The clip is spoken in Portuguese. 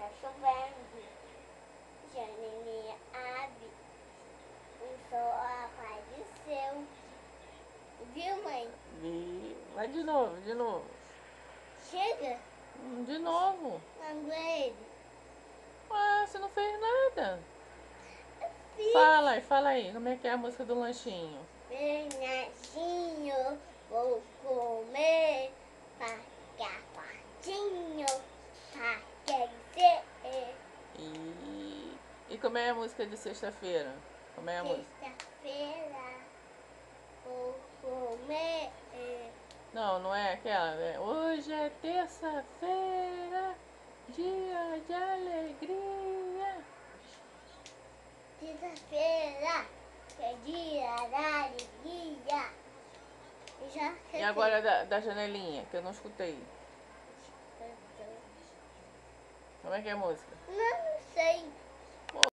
Tá chovendo, janelinha abre, o sol apareceu. Viu, mãe? Vi. Vai de novo, de novo. Chega, De novo. manda ele. Ah, você não fez nada. Fiz, Fala aí. Como é que é a música do lanchinho? Bernardinho, vou comer, pagar patinho, pra crescer. E como é a música de sexta-feira? Como é a música? Sexta-feira, vou comer. Não, não é aquela. Hoje é terça-feira, dia de alegria. Sexta-feira, que é dia da alegria. Já E cantei. agora da janelinha, que eu não escutei. Como é que é a música? Não sei.